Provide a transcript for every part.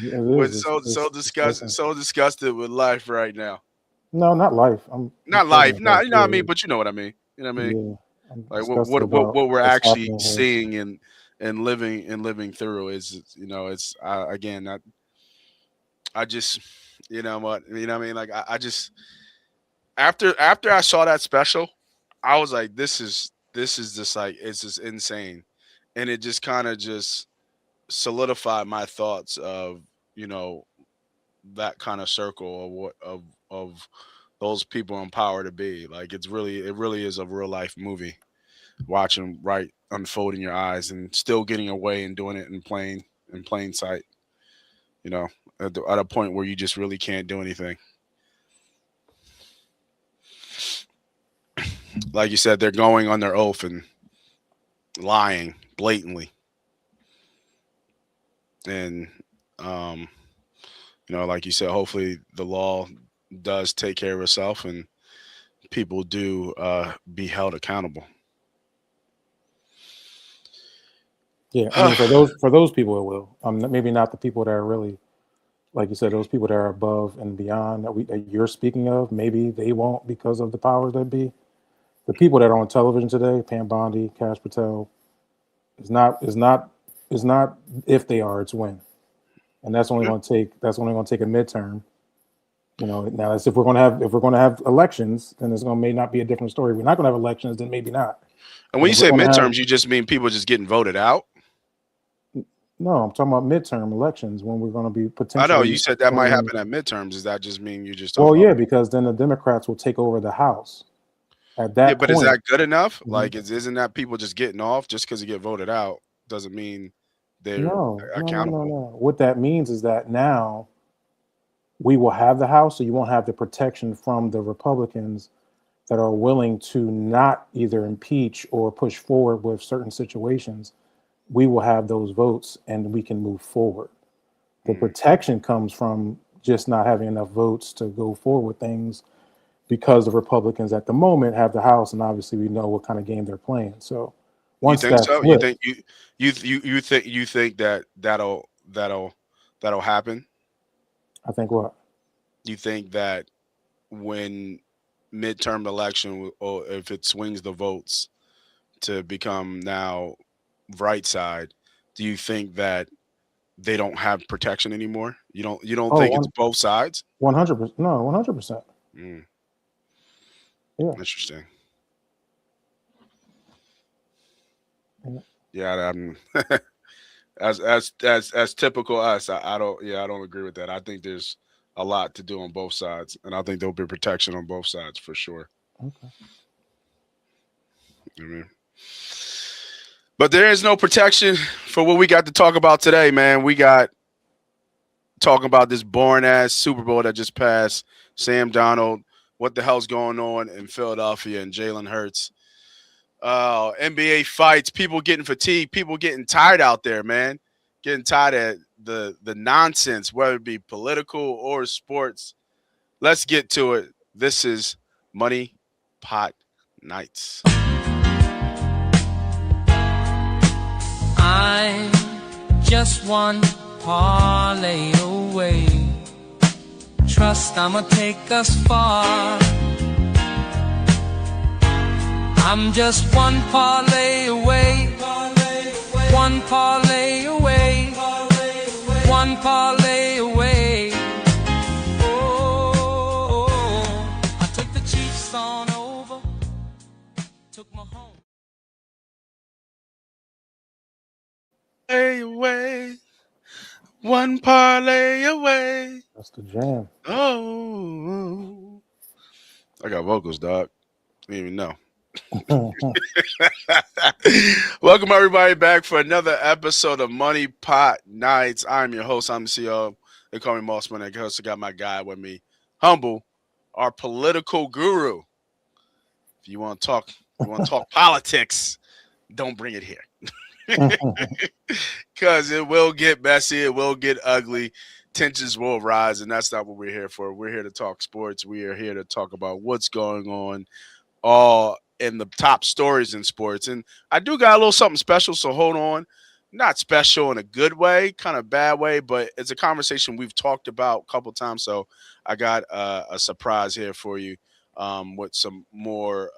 It We're is. so It's disgusting. disgusted with life right now. No, not life. I'm Not talking life, about not you know what I mean, yeah, but you know what I mean. You know what I mean? yeah. I'm Like disgusted about what we're what's actually happening here. seeing and living through is it's again I just you know what I mean, like I just after I saw that special, I was like, this is just like it's just insane, and it just kind of just solidified my thoughts of you know that kind of circle of what of those people in power to be. Like it really is a real life movie. Watching right unfold in your eyes and still getting away and doing it in plain sight. You know, at a point where you just really can't do anything. Like you said, they're going on their oath and lying blatantly, and um, like you said, hopefully the law does take care of itself and people do be held accountable. Yeah, I mean for those people it will. Maybe not the people that are really like you said, those people that are above and beyond that you're speaking of. Maybe they won't because of the powers that be. The people that are on television today, Pam Bondi, Cash Patel, is not if they are, it's when, and Yeah. that's only going to take a midterm. Now that's if we're going to have elections, then it's going to may not be a different story. If we're not going to have elections, then maybe not. And But when you if we're say going to have midterms, you just mean people just getting voted out. no, I'm talking about midterm elections when we're going to be I know you potentially said that might bringing. happen at midterms. Does that just mean you're just talking Well, about? yeah, because then the Democrats will take over the House at Yeah, that but is point. that good enough? Mhm. Like, isn't that people just getting off just because you get voted out doesn't mean they're No, no, no, no, accountable? no. What that means is that now we will have the House, so you won't have the protection from the Republicans that are willing to not either impeach or push forward with certain situations. We will have those votes and we can move forward. The Mm. protection comes from just not having enough votes to go forward with things because the Republicans at the moment have the House, and obviously we know what kind of game they're playing. So You once think that so? You flips, think you think that that'll happen? I think what You think that when midterm election or if it swings the votes to become now right side, do you think that they don't have protection anymore? You don't oh think it's one both sides? 100%, no 100%, Mm, yeah, interesting. yeah. Yeah, as typical us, I don't I don't agree with that. I think there's a lot to do on both sides, and I think there'll be protection on both sides for sure. Okay. I mean, but there is no protection for what we got to talk about today, man. We got talking about this boring ass Super Bowl that just passed. Sam Donald, what the hell's going on in Philadelphia and Jalen Hurts? NBA fights, people getting fatigued, people getting tired out there, man. Getting tired of the nonsense, whether it be political or sports. Let's get to it. This is Money Pot Nights. I'm just one parlay away. Trust I'ma take us far. I'm just one parlay away. One parlay away. One parlay away. Oh, I took the Chiefs on over. Took my home. Away, one parlay away. That's the jam. Oh, I got vocals, dog. Didn't even know. Welcome everybody back for another episode of Money Pot Nights. I'm your host. I'm the CEO. They call me Mossman. I also got my guy with me, Humble, our political guru. If you want to talk, politics, don't bring it here. Because it will get messy, it will get ugly, tensions will rise, and that's not what we're here for. We're here to talk sports. We are here to talk about what's going on all in the top stories in sports. And I do got a little something special, so hold on. not special in a good way, kind of bad way, but it's a conversation we've talked about a couple times. So I got a surprise here for you with some more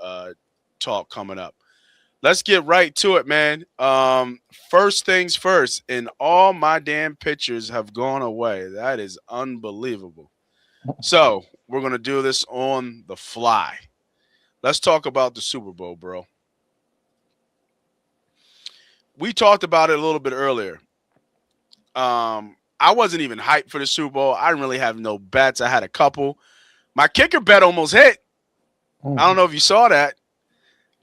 talk coming up. Let's get right to it, man. First things first, and all my damn pictures have gone away. That is unbelievable. So we're going to do this on the fly. Let's talk about the Super Bowl, bro. We talked about it a little bit earlier. I wasn't even hyped for the Super Bowl. I didn't really have no bets. I had a couple. My kicker bet almost hit. I don't know if you saw that,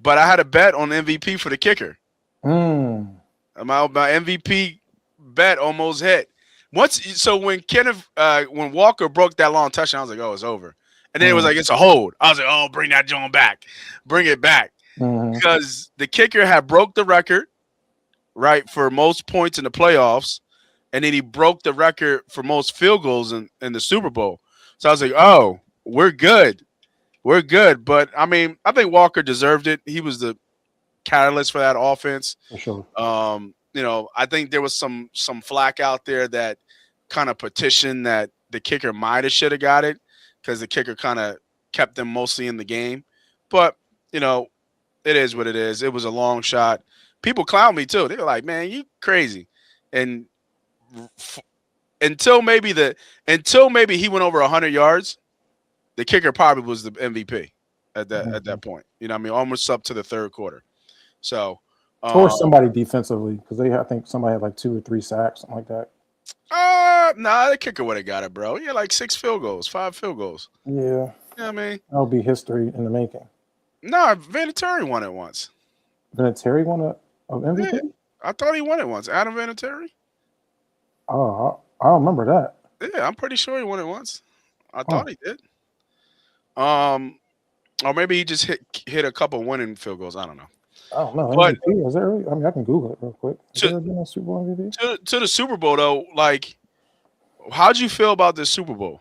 but I had a bet on MVP for the kicker. My MVP bet almost hit. When Walker broke that long touchdown, I was like, oh, it's over. And then it was like, it's a hold. I was like, oh, bring that joint back. Bring it back. Because the kicker had broke the record, right, for most points in the playoffs. And then he broke the record for most field goals in the Super Bowl. So I was like, oh, we're good. We're good. But, I mean, I think Walker deserved it. He was the catalyst for that offense. For sure. I think there was some flack out there that kind of petitioned that the kicker might have should have got it because the kicker kind of kept them mostly in the game. But, it is what it is. It was a long shot. People clown me, too. They were like, man, you crazy. And until maybe he went over 100 yards, the kicker probably was the MVP at that point. Almost up to the third quarter. So, or somebody defensively, because I think somebody had like 2 or 3 sacks, something like that. Nah, the kicker would have got it, bro. He had like 5 field goals. Yeah. You know what I mean? That'll be history in the making. Nah, Vinatieri won it once. Vinatieri won an MVP? Yeah, I thought he won it once. Adam Vinatieri? Oh, I don't remember that. Yeah, I'm pretty sure he won it once. I thought he did. Or maybe he just hit a couple winning field goals. I don't know. I don't know. But MVP, is there? I mean, I can Google it real quick. Is there been a Super Bowl MVP? To the Super Bowl, though, like, how'd you feel about this Super Bowl?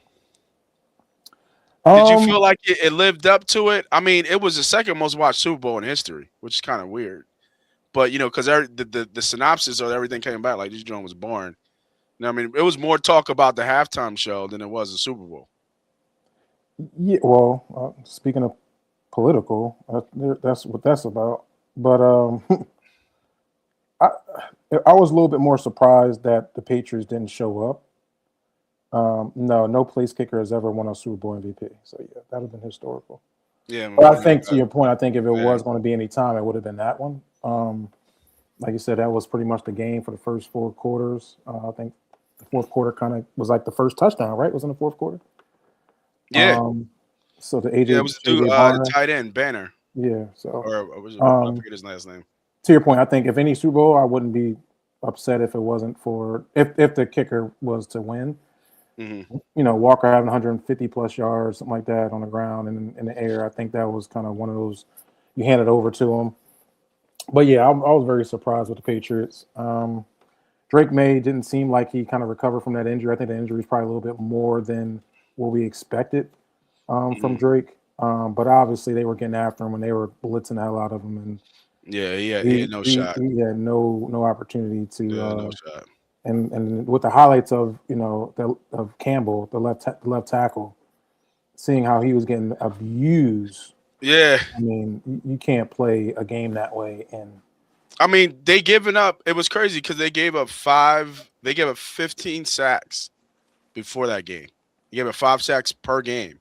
Did you feel like it lived up to it? I mean, it was the second most watched Super Bowl in history, which is kind of weird. But, because the synopsis of everything came back, like, this joint was boring. I mean, it was more talk about the halftime show than it was the Super Bowl. Yeah, well, speaking of political, that's what that's about. But I was a little bit more surprised that the Patriots didn't show up. No place kicker has ever won a Super Bowl MVP. So, yeah, that would have been historical. Yeah, but I think to your point, I think if it was going to be any time, it would have been that one. Like you said, that was pretty much the game for the first 4 quarters. I think the fourth quarter kind of was like the first touchdown, right? It was in the fourth quarter. Yeah. So the AJ, it was the tight end Banner. Yeah. So I forget his last name. To your point, I think if any Super Bowl, I wouldn't be upset if it wasn't for if the kicker was to win. Walker having 150 plus yards, something like that on the ground and in the air. I think that was kind of one of those you hand it over to him. But yeah, I was very surprised with the Patriots. Drake May didn't seem like he kind of recovered from that injury. I think the injury is probably a little bit more than what we expected from Drake. But obviously they were getting after him and they were blitzing the hell out of him. And he had no shot. He had no opportunity to. No shot. And with the highlights of of Campbell, the left tackle, seeing how he was getting abused. Yeah, I mean, you can't play a game that way. And I mean, they given up. It was crazy because they gave up 15 sacks before that game. They gave up 5 sacks per game.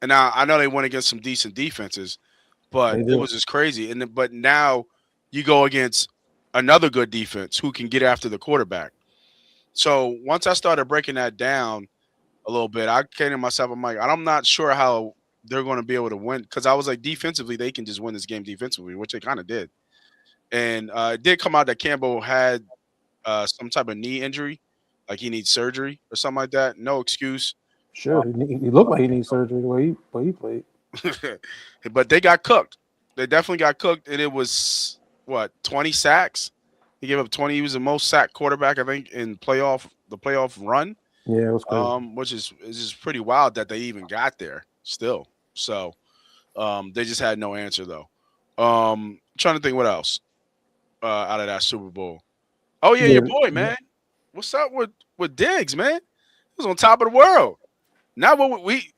And now I know they went against some decent defenses, but it was just crazy. But now you go against another good defense who can get after the quarterback. So once I started breaking that down a little bit, I came to myself. I'm like, I'm not sure how they're going to be able to win because I was like, defensively, they can just win this game defensively, which they kind of did. And it did come out that Campbell had some type of knee injury, like he needs surgery or something like that. No excuse. Sure, he looked like he needs surgery the way he played. But they got cooked. They definitely got cooked, and it was 20 sacks. He gave up 20. He was the most sacked quarterback, I think, in the playoff run. Yeah, it was crazy. Which is just pretty wild that they even got there still. So they just had no answer though. Trying to think what else out of that Super Bowl. Oh yeah, Yeah, your boy, man. What's up with Diggs, man? He was on top of the world. Now what we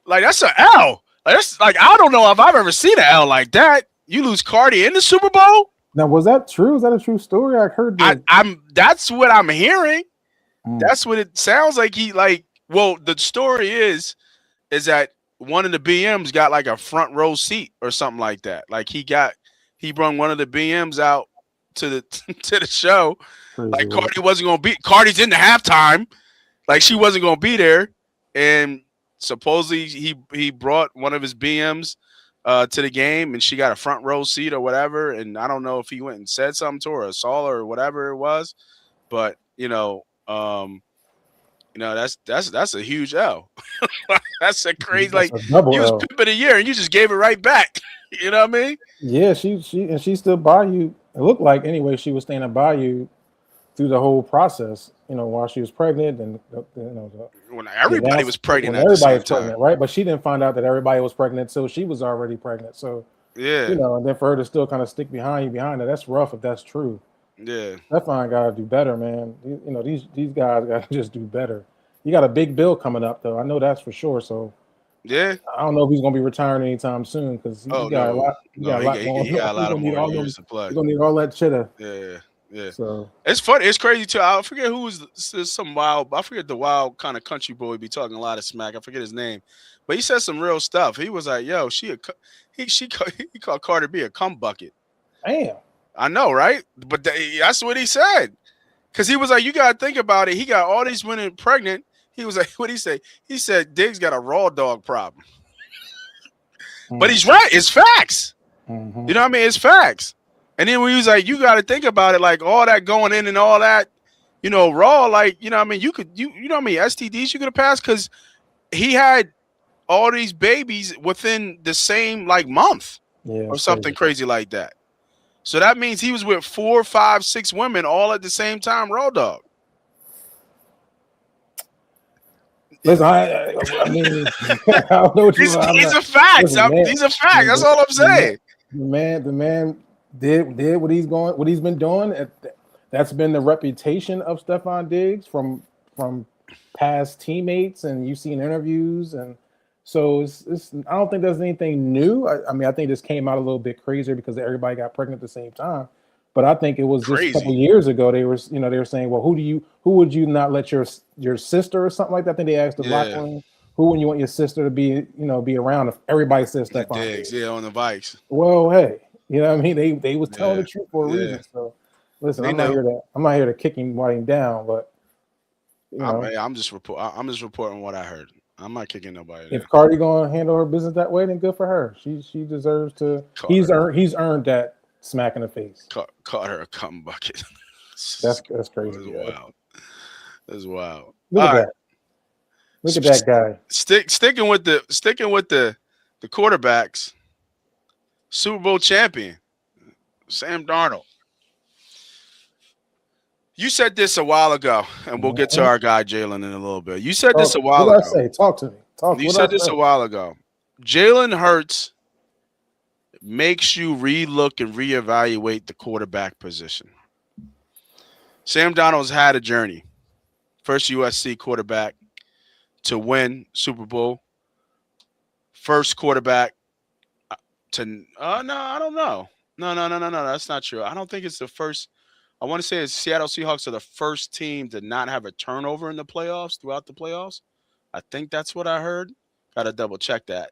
like? That's an L. Like, that's like I don't know if I've ever seen an L like that. You lose Cardi in the Super Bowl. now was that true? Is that a true story? I heard the. I'm. That's what I'm hearing. Mm, That's what it sounds like. He like. Well, the story is that one of the BMs got like a front row seat or something like that. Like he brought one of the BMs out to the to the show. crazy Like work. Cardi wasn't gonna be. Cardi's in the halftime. Like she wasn't gonna be there, and supposedly he brought one of his BMs to the game, and she got a front row seat or whatever. And I don't know if he went and said something to her or saw her or whatever it was, but that's a huge L. That's a crazy. That's Like a double you was L. pimp of the year, and you just gave it right back. You know what I mean? Yeah, she stood by you. It looked like anyway she was standing by you through the whole process. While she was pregnant and When everybody was pregnant when at the everybody same was pregnant, time. right? But she didn't find out that everybody was pregnant until she was already pregnant. So Yeah, and then for her to still kind of stick behind it, that's rough if that's true. yeah, That fine got to do better, man. These guys got to just do better. You got a big bill coming up though. I know that's for sure. So yeah. I don't know if he's gonna be retiring anytime soon because he Oh got a no, lot. He no, got a lot going he on. got a He's lot of gonna need more all years them. to play. He's gonna need all that cheddar. Yeah, yeah. So It's funny. It's crazy too. I forget who was some wild. I forget the wild kind of country boy be talking a lot of smack. I forget his name, but he said some real stuff. He was like, "Yo, he called Carter B a cum bucket." damn. I know, right? But that's what he said. Because he was like, you got to think about it. He got all these women pregnant. He was like, what did he say? He said, Diggs got a raw dog problem. But he's right. It's facts. Mm-hmm. You know what I mean? It's facts. And then when he was like, you got to think about it, like all that going in and all that, raw, like, you know what I mean? You know what I mean? STDs you could have passed because he had all these babies within the same, like, month or something crazy like that. So that means he was with 4, 5, 6 women all at the same time, raw dog. Listen, I mean, I don't know what you. These are facts. These are facts. That's all I'm saying. The man did what he's been doing. That's been the reputation of Stephon Diggs from past teammates, and you've seen interviews, and so it's. I don't think there's anything new. I mean, I think this came out a little bit crazier because everybody got pregnant at the same time. But I think it was just a couple years ago. They were saying, well, who would you not let your sister or something like that? I think they asked the locker room, who would you want your sister to be around if everybody says Stephon Diggs? Yeah, on the Vikes. Well, hey, you know what I mean? They was telling the truth for a reason. So listen, I'm not here to kick him while he's down, but I'm just reporting what I heard. I'm not kicking nobody. If Cardi gonna handle her business that way, then good for her. She deserves to. He's earned that smack in the face. Caught her a cum bucket. That's crazy. That's wild. That's wild. Look at that. Look at that guy. Sticking with the quarterbacks. Super Bowl champion, Sam Darnold. You said this a while ago, and we'll get to our guy Jalen in a little bit. You said this a while ago. What did I say? Talk to me. You said this a while ago. Jalen Hurts makes you relook and reevaluate the quarterback position. Sam Darnold's had a journey. First USC quarterback to win Super Bowl. First quarterback to no, I don't know. No, that's not true. I don't think it's the first. I want to say it's Seattle Seahawks are the first team to not have a turnover in the playoffs throughout the playoffs. I think that's what I heard. Got to double check that.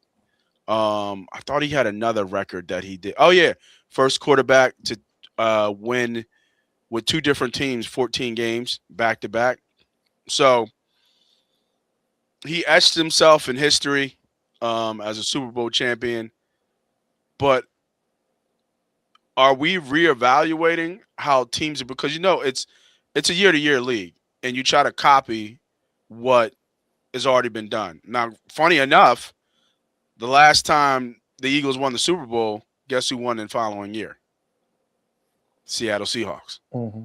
I thought he had another record that he did. Oh yeah, first quarterback to win with 2 different teams, 14 games back to back. So he etched himself in history as a Super Bowl champion. But are we reevaluating how teams, because it's a year-to-year league, and you try to copy what has already been done. Now, funny enough, the last time the Eagles won the Super Bowl, guess who won in the following year? Seattle Seahawks. Mm-hmm.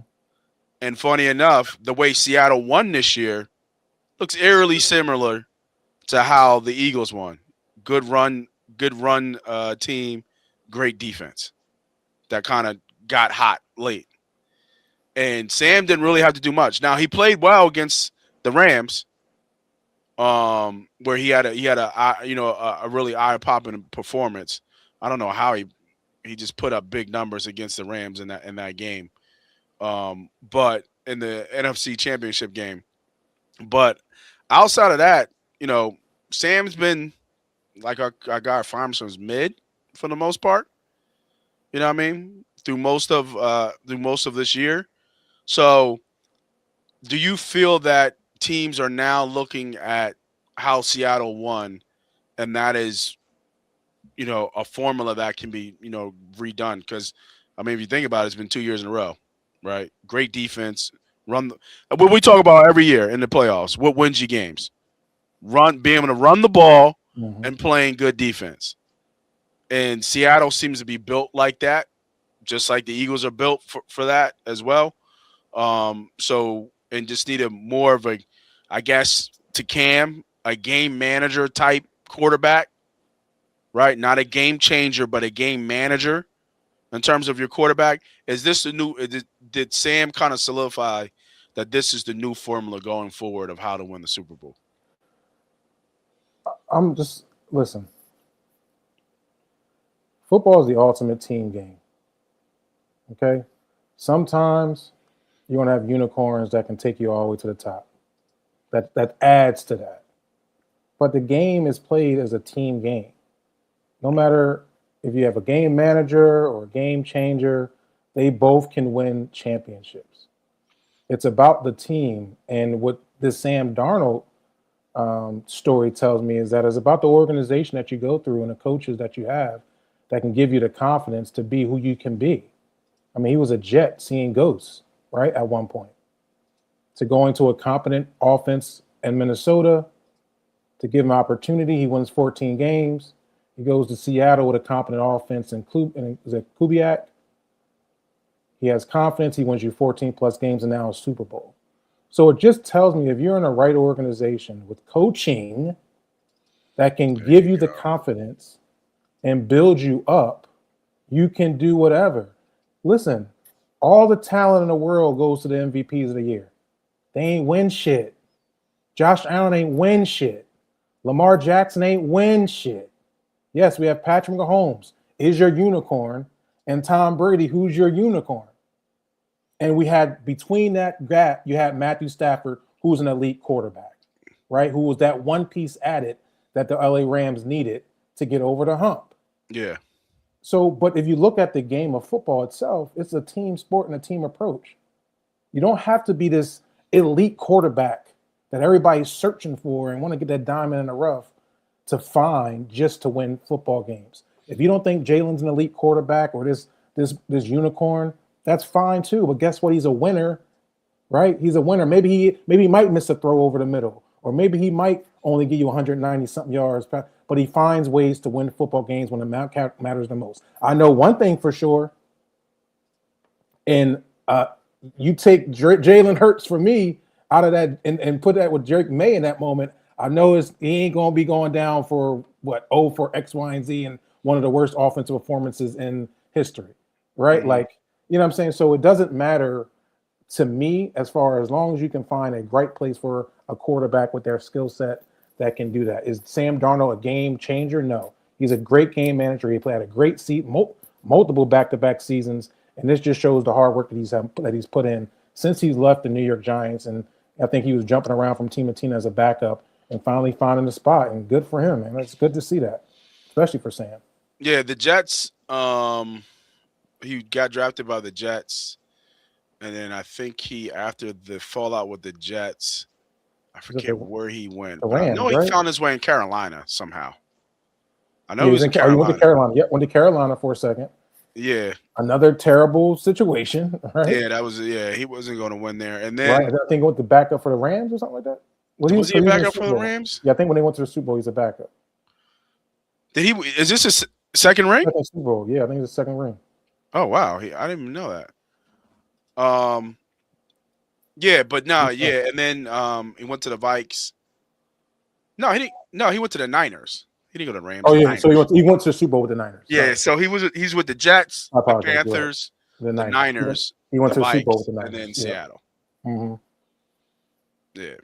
And funny enough, the way Seattle won this year looks eerily similar to how the Eagles won. Good run team, great defense that kind of got hot late. And Sam didn't really have to do much. Now he played well against the Rams, where he had a really eye-popping performance. I don't know how he just put up big numbers against the Rams in that game. But in the NFC Championship game. But outside of that, Sam's been like our guy Farmerson's mid for the most part. You know what I mean? Through most of this year. So do you feel that teams are now looking at how Seattle won, and that is, a formula that can be, redone? Because, I mean, if you think about it, it's been 2 years in a row, right? Great defense. What we talk about every year in the playoffs, what wins you games? Being able to run the ball and playing good defense. And Seattle seems to be built like that, just like the Eagles are built for that as well. And just need more of a, I guess, to Cam, a game manager type quarterback, right? Not a game changer, but a game manager in terms of your quarterback. Is this the new? Did Sam kind of solidify that this is the new formula going forward of how to win the Super Bowl? Listen. Football is the ultimate team game. Okay? Sometimes you're going to have unicorns that can take you all the way to the top. That adds to that. But the game is played as a team game. No matter if you have a game manager or a game changer, they both can win championships. It's about the team. And what this Sam Darnold story tells me is that it's about the organization that you go through and the coaches that you have that can give you the confidence to be who you can be. I mean, he was a Jet seeing ghosts, right, at one point. To going to a competent offense in Minnesota, to give him opportunity, he wins 14 games. He goes to Seattle with a competent offense and Kubiak. He has confidence. He wins you 14-plus games and now a Super Bowl. So it just tells me if you're in the right organization with coaching that can give you the confidence and build you up, you can do whatever. Listen, all the talent in the world goes to the MVPs of the year. They ain't win shit. Josh Allen ain't win shit. Lamar Jackson ain't win shit. Yes, we have Patrick Mahomes, is your unicorn, and Tom Brady, who's your unicorn. And we had, between that gap, you had Matthew Stafford, who's an elite quarterback, right? Who was that one piece added that the LA Rams needed to get over the hump. Yeah. So, but if you look at the game of football itself, it's a team sport and a team approach. You don't have to be this elite quarterback that everybody's searching for and want to get that diamond in the rough to find just to win football games. If you don't think Jalen's an elite quarterback or this unicorn, that's fine too. But guess what? He's a winner, right? He's a winner. Maybe he might miss a throw over the middle, or maybe he might only give you 190-something yards, but he finds ways to win football games when the matters the most. I know one thing for sure, and you take Jalen Hurts for me out of that and put that with Drake May in that moment, I know he ain't going to be going down for for X, Y, and Z and one of the worst offensive performances in history, right? Mm-hmm. Like, you know what I'm saying? So it doesn't matter to me as long as you can find a right place for a quarterback with their skill set that can do that. Is Sam Darnold a game changer? No. He's a great game manager. He played a great seat, multiple back-to-back seasons, and this just shows the hard work that he's put in since he's left the New York Giants. And I think he was jumping around from team to team as a backup and finally finding the spot. And good for him, man. It's good to see that, especially for Sam. Yeah, the Jets. He got drafted by the Jets, and then I think after the fallout with the Jets, I forget where he went. The Rams, he right? found his way in Carolina somehow. I know he was in Carolina. He went to Carolina. Yeah, went to Carolina for a second. Yeah. Another terrible situation, right? Yeah, he wasn't going to win there. And then I think he went to backup for the Rams or something like that. Was he a backup for the Rams? Yeah, I think when they went to the Super Bowl, he's a backup. Is this a second ring? Super Bowl. Yeah, I think it's a second ring. Oh wow, I didn't even know that. Yeah, but no, yeah, and then he went to the Vikes. No, he didn't. No, he went to the Niners. He didn't go to the Rams. Oh yeah, so he went to the Super Bowl with the Niners. Yeah, so he's with the Jets, the apologize, Panthers, the Niners, He went the to the Super Bowl with Vikes, the and then Niners. Yeah. Seattle. Mm-hmm. Yeah.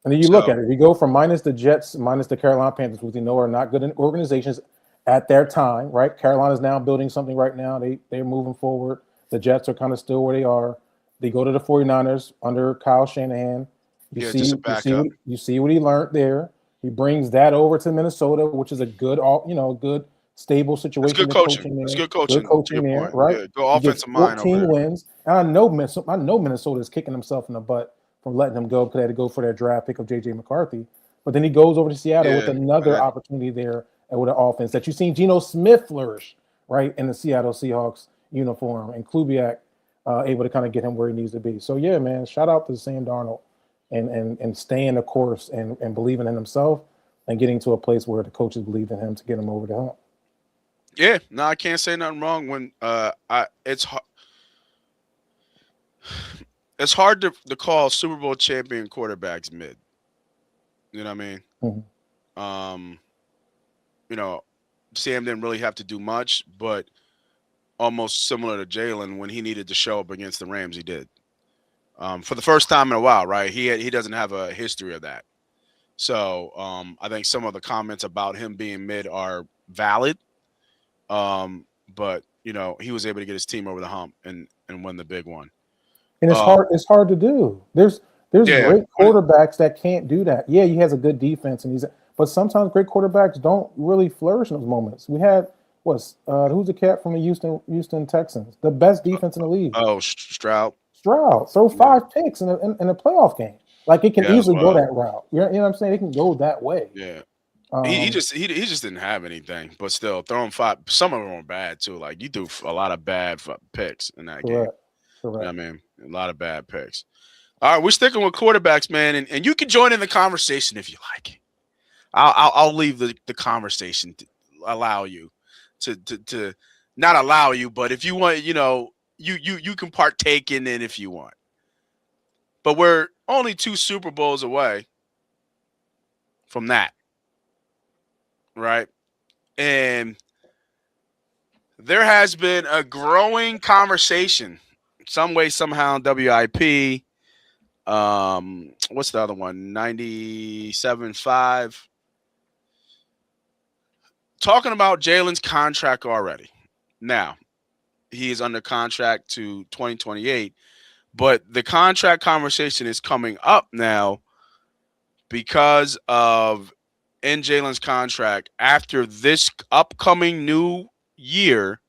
And then you look at it. You go from minus the Jets, minus the Carolina Panthers, which we know are not good organizations at their time, right? Carolina's now building something right now. They're moving forward. The Jets are kind of still where they are. They go to the 49ers under Kyle Shanahan. Just a backup. You see what he learned there. He brings that over to Minnesota, which is a good, good stable situation. It's good coaching. It's good coaching. Good coaching to your there, point. right? Yeah, go He gets offensive mind over 14 there. wins, and I know Minnesota is kicking himself in the butt from letting him go because they had to go for their draft pick of J.J. McCarthy. But then he goes over to Seattle with another opportunity there and with an offense that you've seen Geno Smith flourish, right, in the Seattle Seahawks uniform, and Kubiak able to kind of get him where he needs to be. So, yeah, man, shout out to Sam Darnold and staying the course and believing in himself and getting to a place where the coaches believed in him to get him over the hump. Yeah, no, I can't say nothing wrong when it's hard to call Super Bowl champion quarterbacks mid. You know what I mean? Mm-hmm. Sam didn't really have to do much, but almost similar to Jalen, when he needed to show up against the Rams, he did. For the first time in a while, right? He doesn't have a history of that. So I think some of the comments about him being mid are valid. But he was able to get his team over the hump and win the big one. And it's hard to do. There's great quarterbacks that can't do that. Yeah, he has a good defense, but sometimes great quarterbacks don't really flourish in those moments. We had who's the cat from the Houston Texans? The best defense in the league. Oh, Stroud. Throw 5 picks in a playoff game. Like it can easily go that route. You know what I'm saying? It can go that way. Yeah. He just didn't have anything, but still throwing 5. Some of them were bad too. Like you threw a lot of bad picks in that game. Correct. You know what I mean, a lot of bad picks. All right, we're sticking with quarterbacks, man, and you can join in the conversation if you like. I'll leave the conversation to allow you to not allow you, but if you want, you can partake in it if you want. But we're only 2 Super Bowls away from that. Right. And there has been a growing conversation, some way, somehow, WIP. What's the other one? 97.5. Talking about Jalen's contract already. Now, he is under contract to 2028, but the contract conversation is coming up now because of in Jalen's contract, after this upcoming new year,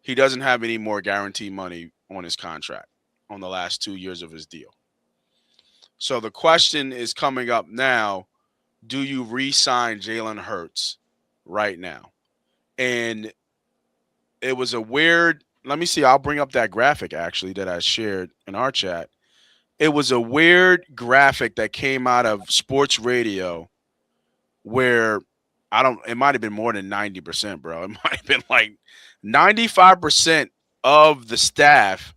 he doesn't have any more guaranteed money on his contract on the last 2 years of his deal. So the question is coming up now, do you re-sign Jalen Hurts right now? And it was a weird, let me see, I'll bring up that graphic actually that I shared in our chat. It was a weird graphic that came out of sports radio where it might have been more than 90%, bro. It might have been like 95% of the staff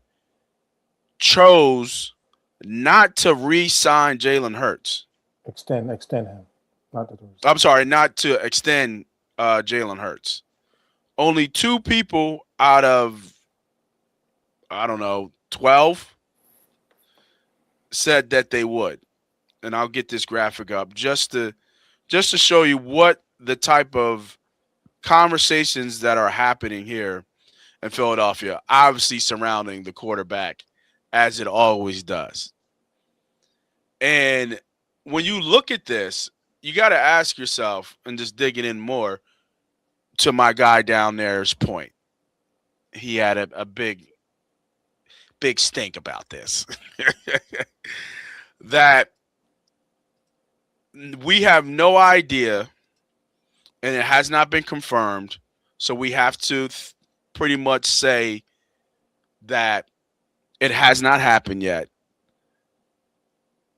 chose not to re-sign Jalen Hurts. Extend him. I'm sorry, not to extend Jalen Hurts. Only 2 people out of, 12 said that they would. And I'll get this graphic up just to show you what the type of conversations that are happening here in Philadelphia, obviously surrounding the quarterback, as it always does. And when you look at this, you got to ask yourself, and just digging in more to my guy down there's point. He had a big stink about this. That we have no idea, and it has not been confirmed. So we have to pretty much say that it has not happened yet.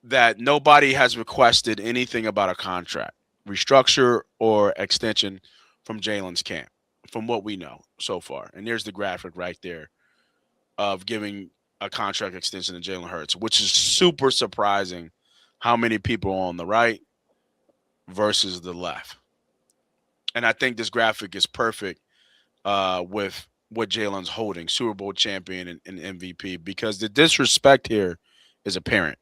That nobody has requested anything about a contract, restructure, or extension from Jalen's camp, from what we know so far. And there's the graphic right there of giving a contract extension to Jalen Hurts, which is super surprising how many people are on the right versus the left. And I think this graphic is perfect with what Jalen's holding, Super Bowl champion and MVP, because the disrespect here is apparent.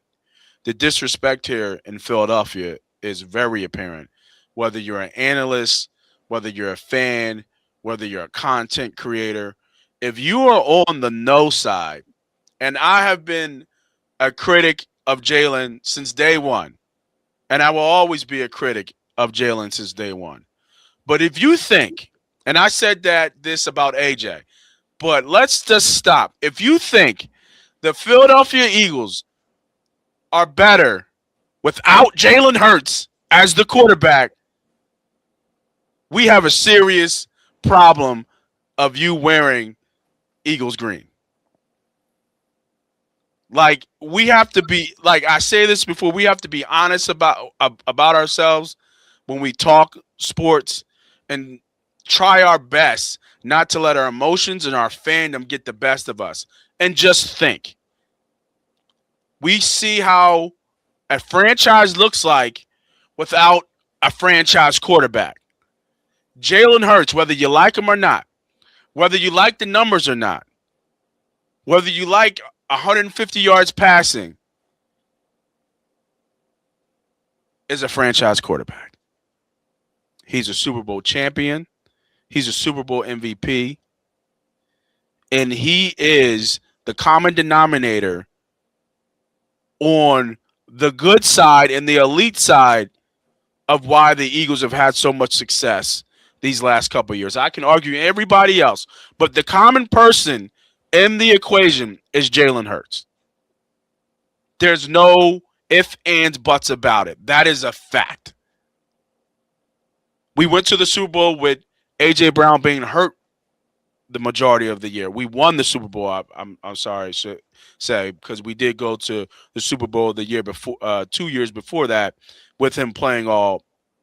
The disrespect here in Philadelphia is very apparent. Whether you're an analyst, whether you're a fan, whether you're a content creator, if you are on the no side, and I have been a critic of Jalen since day one, and I will always be a critic of Jalen since day one. But if you think, and I said this about AJ, but let's just stop. If you think the Philadelphia Eagles are better without Jalen Hurts as the quarterback, we have a serious problem of you wearing Eagles green. Like, we have to be, like I say this before, we have to be honest about ourselves when we talk sports and try our best not to let our emotions and our fandom get the best of us. And just think. We see how a franchise looks like without a franchise quarterback. Jalen Hurts, whether you like him or not, whether you like the numbers or not, whether you like 150 yards passing, is a franchise quarterback. He's a Super Bowl champion. He's a Super Bowl MVP. And he is the common denominator on the good side and the elite side of why the Eagles have had so much success these last couple of years. I can argue everybody else, but the common person in the equation is Jalen Hurts. There's no ifs, ands, buts about it. That is a fact. We went to the Super Bowl with A.J. Brown being hurt the majority of the year. We won the Super Bowl. I'm sorry to say, because we did go to the Super Bowl the year before, 2 years before that, with him playing all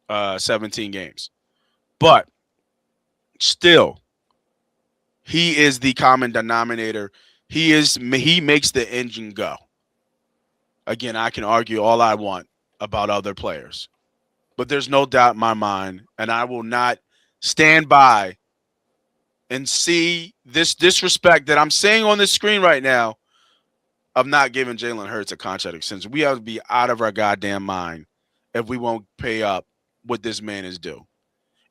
17 games. But still, he is the common denominator. He makes the engine go. Again, I can argue all I want about other players, but there's no doubt in my mind, and I will not stand by and see this disrespect that I'm saying on this screen right now of not giving Jalen Hurts a contract extension. We have to be out of our goddamn mind if we won't pay up what this man is due.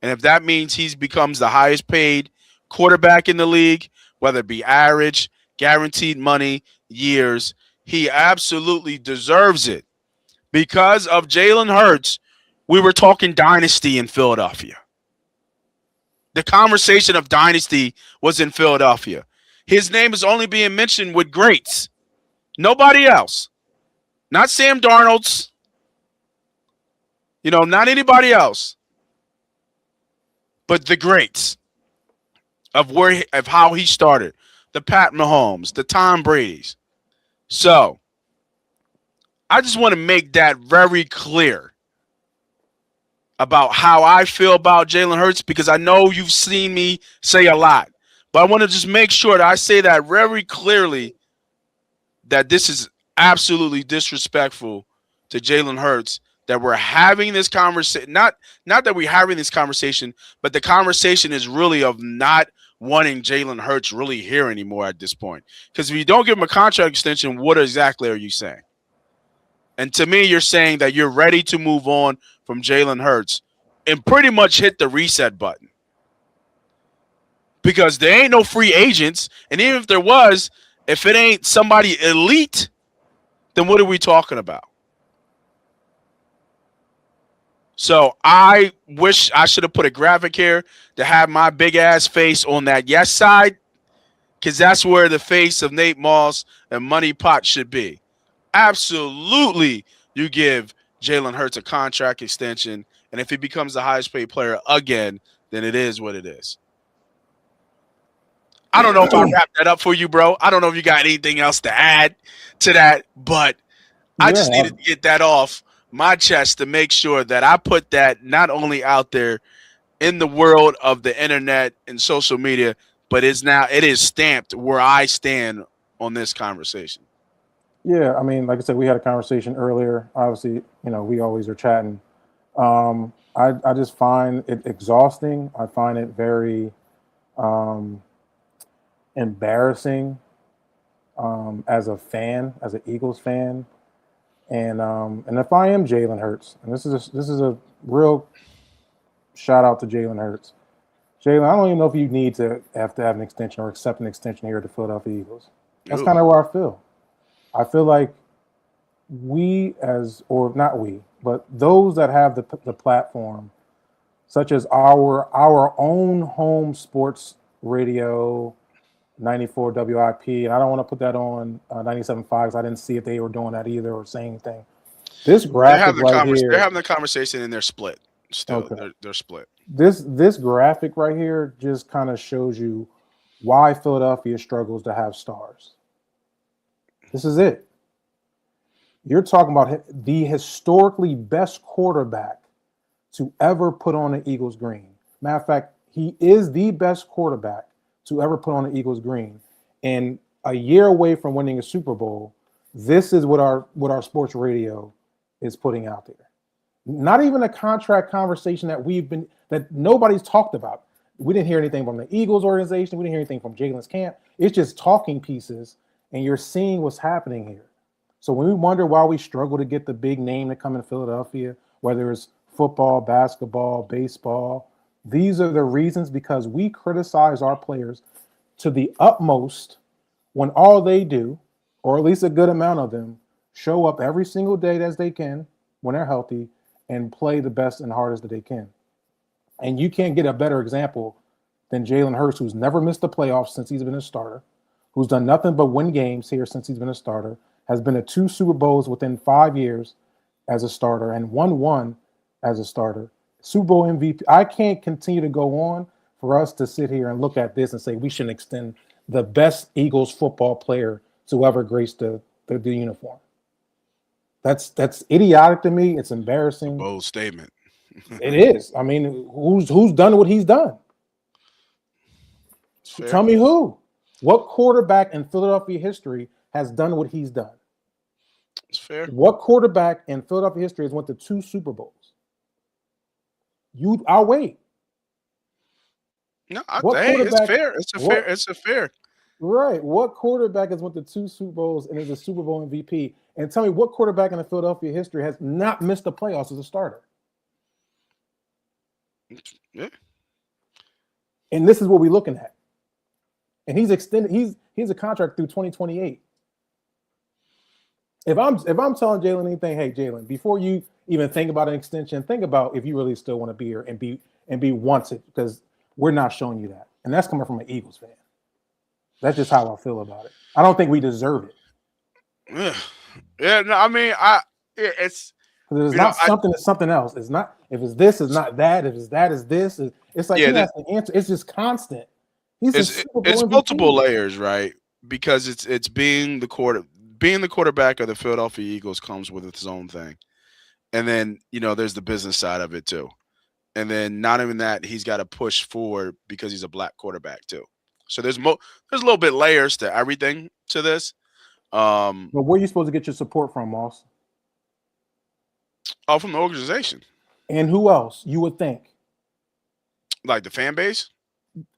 And if that means he becomes the highest paid quarterback in the league, whether it be average, guaranteed money, years, he absolutely deserves it. Because of Jalen Hurts, we were talking dynasty in Philadelphia. The conversation of dynasty was in Philadelphia. His name is only being mentioned with greats. Nobody else. Not Sam Darnold's. Not anybody else. But the greats of how he started. The Pat Mahomes, the Tom Brady's. So, I just want to make that very clear about how I feel about Jalen Hurts, because I know you've seen me say a lot. But I want to just make sure that I say that very clearly, that this is absolutely disrespectful to Jalen Hurts, that we're having this conversation. Not that we're having this conversation, but the conversation is really of not wanting Jalen Hurts really here anymore at this point. Because if you don't give him a contract extension, what exactly are you saying? And to me, you're saying that you're ready to move on from Jalen Hurts and pretty much hit the reset button. Because there ain't no free agents. And even if there was, if it ain't somebody elite, then what are we talking about? So I wish I should have put a graphic here to have my big ass face on that yes side, because that's where the face of Nate Moss and MoneyPot should be. Absolutely, you give Jalen Hurts a contract extension, and if he becomes the highest paid player again, then it is what it is. I don't know if I wrapped that up for you, bro. I don't know if you got anything else to add to that, but I just needed to get that off my chest to make sure that I put that not only out there in the world of the internet and social media, but it is stamped where I stand on this conversation. Yeah, I mean, like I said, we had a conversation earlier. Obviously, we always are chatting. I just find it exhausting. I find it very embarrassing as a fan, as an Eagles fan. And if I am Jalen Hurts, and this is a real shout out to Jalen Hurts. Jalen, I don't even know if you need to have an extension or accept an extension here at the Philadelphia Eagles. That's kind of where I feel. I feel like not we, but those that have the platform, such as our own home sports radio, 94 WIP, and I don't want to put that on 97.5 because I didn't see if they were doing that either or saying anything. This graphic here, they're having the conversation and they're split. Still, okay. they're split. This graphic right here just kind of shows you why Philadelphia struggles to have stars. This is it. You're talking about the historically best quarterback to ever put on an Eagles green. Matter of fact, he is the best quarterback to ever put on an Eagles green. And a year away from winning a Super Bowl, this is what our sports radio is putting out there. Not even a contract conversation that nobody's talked about. We didn't hear anything from the Eagles organization. We didn't hear anything from Jalen's camp. It's just talking pieces, and you're seeing what's happening here. So when we wonder why we struggle to get the big name to come in Philadelphia, whether it's football, basketball, baseball, these are the reasons, because we criticize our players to the utmost when all they do, or at least a good amount of them, show up every single day as they can when they're healthy and play the best and hardest that they can. And you can't get a better example than Jalen Hurts, who's never missed the playoffs since he's been a starter, who's done nothing but win games here since he's been a starter, has been to 2 Super Bowls within 5 years as a starter, and won one as a starter. Super Bowl MVP. I can't continue to go on for us to sit here and look at this and say we shouldn't extend the best Eagles football player to ever grace the uniform. That's idiotic to me. It's embarrassing. Bold statement. It is. I mean, who's done what he's done? Fair. Tell me who. What quarterback in Philadelphia history has done what he's done? It's fair. What quarterback in Philadelphia history has went to 2 Super Bowls? I'll wait. No, it's fair. It's a fair. Right. What quarterback has went to 2 Super Bowls and is a Super Bowl MVP? And tell me what quarterback in the Philadelphia history has not missed the playoffs as a starter? Yeah. And this is what we're looking at. And he's extended. He's a contract through 2028. If I'm telling Jalen anything, hey Jalen, before you even think about an extension, think about if you really still want to be here and be wanted, because we're not showing you that. And that's coming from an Eagles fan. That's just how I feel about it. I don't think we deserve it. Yeah, no, I mean, it's because it's not something, it's something else. It's not, if it's this, it's not that. If it's that, it's this. It's like he has to answer. It's just constant. It's multiple layers, right? Because it's being the quarterback of the Philadelphia Eagles comes with its own thing. And then, there's the business side of it too. And then not even that, he's got to push forward because he's a black quarterback too. So there's a little bit layers to everything to this. But where are you supposed to get your support from, Moss? Oh, from the organization. And who else you would think? Like the fan base?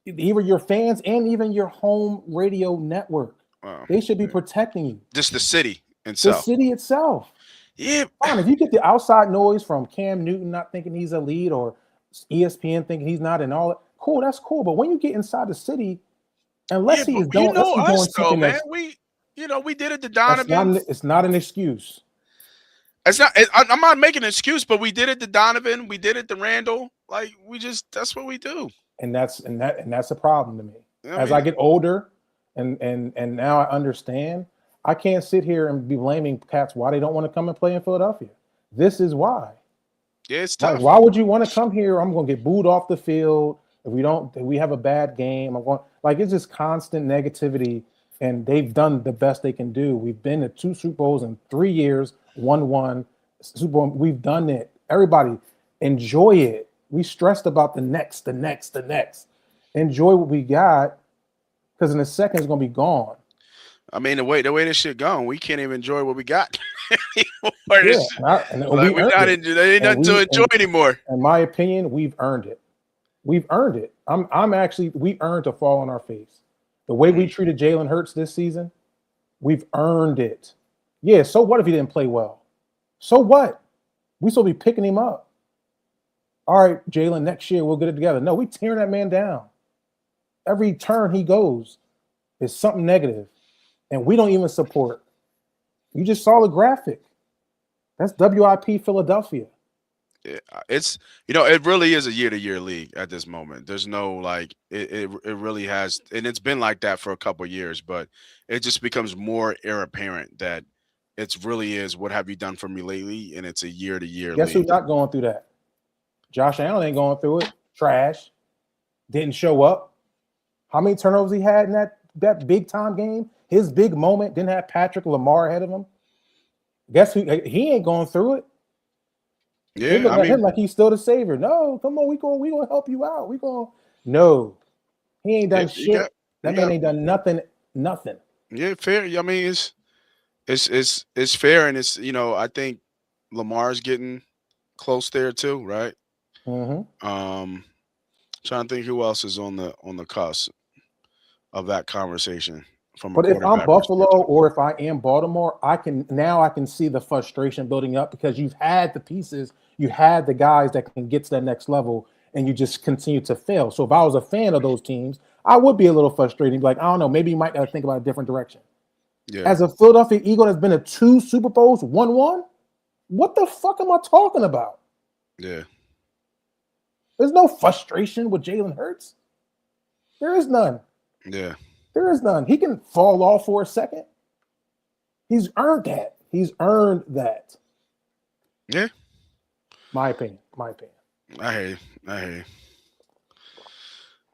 Either your fans and even your home radio network. They should be protecting you. Just the city itself. The city itself. Yeah. Fine, if you get the outside noise from Cam Newton not thinking he's a lead or ESPN thinking he's not and all that, cool, that's cool. But when you get inside the city, unless he is doing, man, we did it to Donovan. It's not an excuse. It's not. I'm not making an excuse, but we did it to Donovan. We did it to Randall. Like that's what we do. And that's a problem to me. As I get older, and now I understand, I can't sit here and be blaming cats why they don't want to come and play in Philadelphia. This is why. Yeah, it's tough. Like, why would you want to come here? I'm going to get booed off the field if we have a bad game. It's just constant negativity. And they've done the best they can do. We've been to 2 Super Bowls in 3 years, won Super Bowl. We've done it. Everybody, enjoy it. We stressed about the next. Enjoy what we got, because in a second it's gonna be gone. I mean, the way this shit gone, we can't even enjoy what we got. There ain't nothing to enjoy anymore. In my opinion, we've earned it. We earned to fall on our face. The way we treated Jalen Hurts this season, we've earned it. Yeah, so what if he didn't play well? So what? We still be picking him up. All right, Jalen, next year we'll get it together. No, we tearing that man down. Every turn he goes is something negative, and we don't even support. You just saw the graphic. That's WIP Philadelphia. Yeah, it's it really is a year-to-year league at this moment. There's no like it really has, and it's been like that for a couple of years, but it just becomes more apparent that it's really is what have you done for me lately, and it's a year-to-year Guess league. who's not going through that? Josh Allen ain't going through it. Trash. Didn't show up. How many turnovers he had in that big time game? His big moment didn't have Patrick Lamar ahead of him. Guess who? He ain't going through it. Yeah, They look at him like he's still the savior. No, come on, we gonna help you out. No. He ain't done shit. That man ain't done nothing. Nothing. Yeah, fair. I mean, it's fair, and it's I think Lamar's getting close there too, right? Mm-hmm. Trying to think who else is on the cusp of that conversation. But if I'm Buffalo or if I am Baltimore, I can see the frustration building up because you've had the pieces, you had the guys that can get to that next level, and you just continue to fail. So if I was a fan of those teams, I would be a little frustrated. Like, I don't know, maybe you might think about a different direction. Yeah. As a Philadelphia Eagle that's been to 2 Super Bowls, 1-1, what the fuck am I talking about? Yeah. There's no frustration with Jalen Hurts. There is none. Yeah. There is none. He can fall off for a second. He's earned that. He's earned that. Yeah. My opinion. I hear you.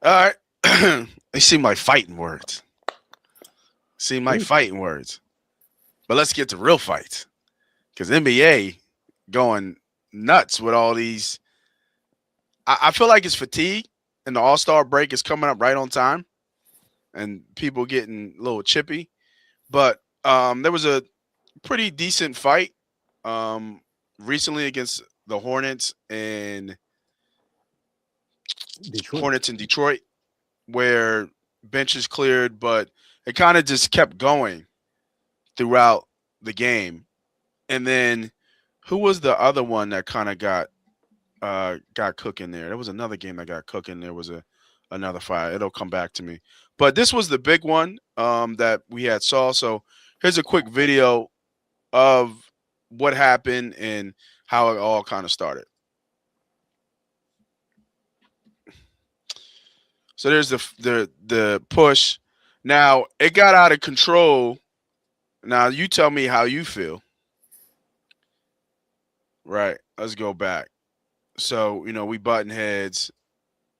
All right. They seem like fighting words. But let's get to real fights. Because NBA going nuts with all these. I feel like it's fatigue, and the All-Star break is coming up right on time. And people getting a little chippy. But there was a pretty decent fight recently against the Hornets in Detroit, where benches cleared, but it kind of just kept going throughout the game. And then who was the other one that kind of got cooking there? There was another game that got cooking. There was another fight. It'll come back to me. But this was the big one that we had saw. So here's a quick video of what happened and how it all kind of started. So there's the push. Now it got out of control. Now you tell me how you feel. Right. Let's go back. So, we button heads.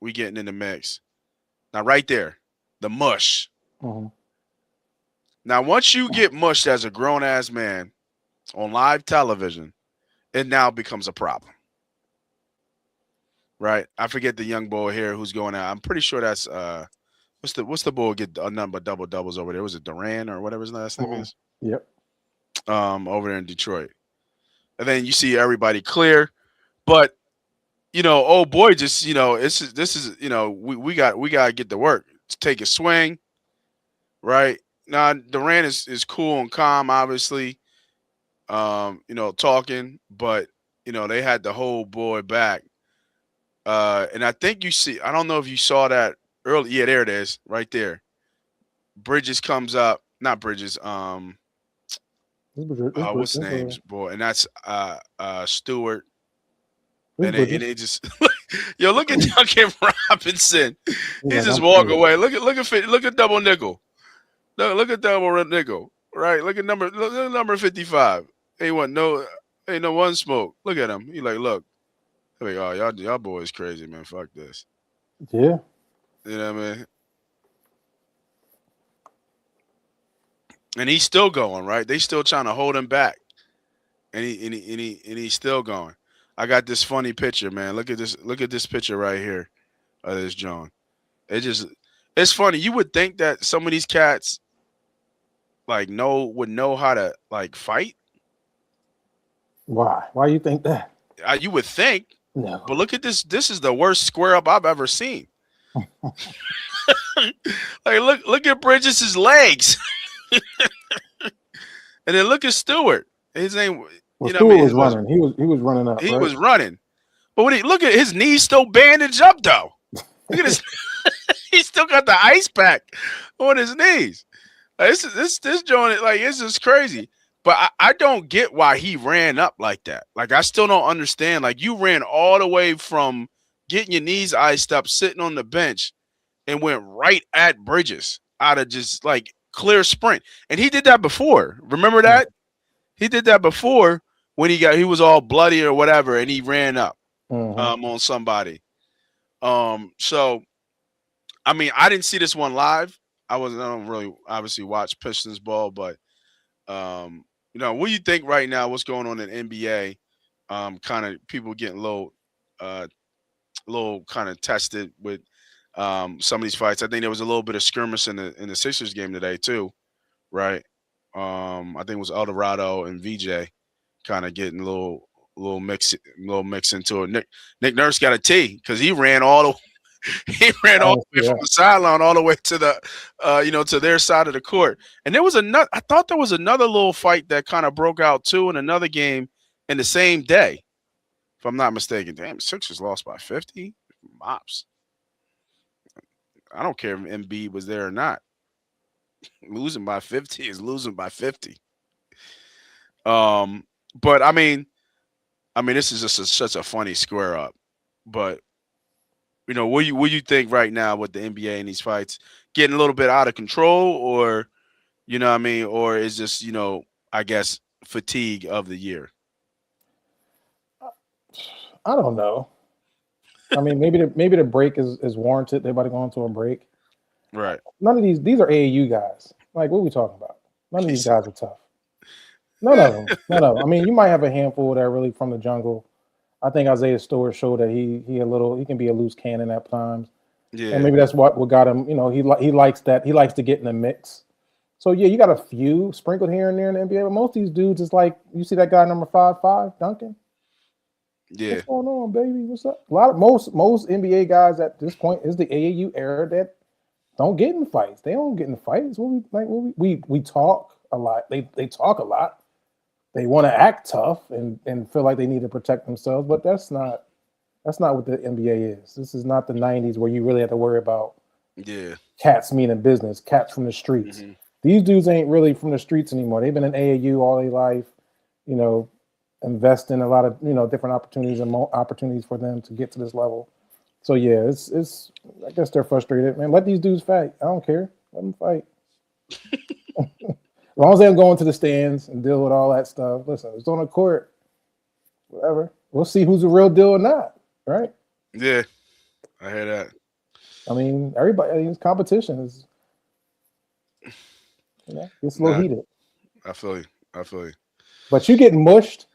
We getting in the mix. Now right there, the mush. Mm-hmm. Now, once you get mushed as a grown-ass man on live television, it now becomes a problem. Right? I forget the young boy here who's going out. I'm pretty sure that's what's the boy get a number of double doubles over there? Was it Duran or whatever his last name is? Yep. Over there in Detroit. And then you see everybody clear. But old boy just, this is we got to get to work. Take a swing. Right? Now, Durant is cool and calm, obviously, talking, but, they had the whole boy back. And I think I don't know if you saw that early. Yeah, there it is, right there. Bridges comes up, not Bridges. What's the name's boy? And that's Stewart. And it just look at Duncan Robinson. He just walk away. Look at double nickel. Look at double nickel. Right. Look at number 55. Ain't no one smoke. Look at him. He like, look. Like, oh, y'all boys crazy, man. Fuck this. Yeah. You know what I mean? And he's still going, right? They still trying to hold him back. And he's still going. I got this funny picture, man. Look at this picture right here of this John. It's funny. You would think that some of these cats would know how to fight. Why? Why you think that? You would think. No. But look at this. This is the worst square up I've ever seen. Like look at Bridges' legs, and then look at Stewart. His name, Well, you know, Stewart was running. He was running up. he Right? was running. But look at his knees still bandaged up though. Look at his, he still got the ice pack on his knees. Like, this joint, like it's just crazy. But I don't get why he ran up like that. Like I still don't understand. Like you ran all the way from getting your knees iced up, sitting on the bench, and went right at Bridges out of just like clear sprint. And he did that before. Remember that? He did that before when he was all bloody or whatever, and he ran up on somebody. So I mean, I didn't see this one live. I don't really obviously watch Pistons ball, but you know, what do you think right now? What's going on in NBA? Kind of people getting little kind of tested with some of these fights. I think there was a little bit of skirmish in the Sixers game today too, right? I think it was Eldorado and VJ kind of getting a little mix into it. Nick Nurse got a T because he ran all the way from the sideline all the way to the to their side of the court. And there was I thought there was another little fight that kind of broke out too in another game in the same day, if I'm not mistaken. Damn, Sixers lost by 50 mops. I don't care if Embiid was there or not. Losing by 50 is losing by 50. But I mean, this is just such a funny square up. But you know, what you think right now with the NBA and these fights getting a little bit out of control, or you know what I mean, or is just, you know, I guess fatigue of the year? I don't know. I mean, maybe the break is warranted. Everybody going to a break. Right. None of these are AAU guys. Like, what are we talking about? None of these guys are tough. None of them. I mean, you might have a handful that are really from the jungle. I think Isaiah Stewart showed that he can be a loose cannon at times. Yeah. And maybe that's what got him. You know, he likes that. He likes to get in the mix. So yeah, you got a few sprinkled here and there in the NBA, but most of these dudes is like, you see that guy number 5'5", Duncan. Yeah. What's going on, baby? What's up? Most NBA guys at this point is the AAU era that don't get in fights. They don't get in fights. We talk a lot. They talk a lot. They want to act tough and feel like they need to protect themselves, but that's not what the NBA is. This is not the 90s where you really have to worry about cats meaning business, cats from the streets. Mm-hmm. These dudes ain't really from the streets anymore. They've been in AAU all their life, you know, invest in a lot of, you know, different opportunities and opportunities for them to get to this level. So yeah, it's I guess they're frustrated. Man, let these dudes fight. I don't care. Let them fight. As long as they don't go into the stands and deal with all that stuff. Listen, it's on the court. Whatever. We'll see who's the real deal or not. Right? Yeah. I hear that. I mean, everybody's competition is, you know, it's a little heated. I feel you. But you get mushed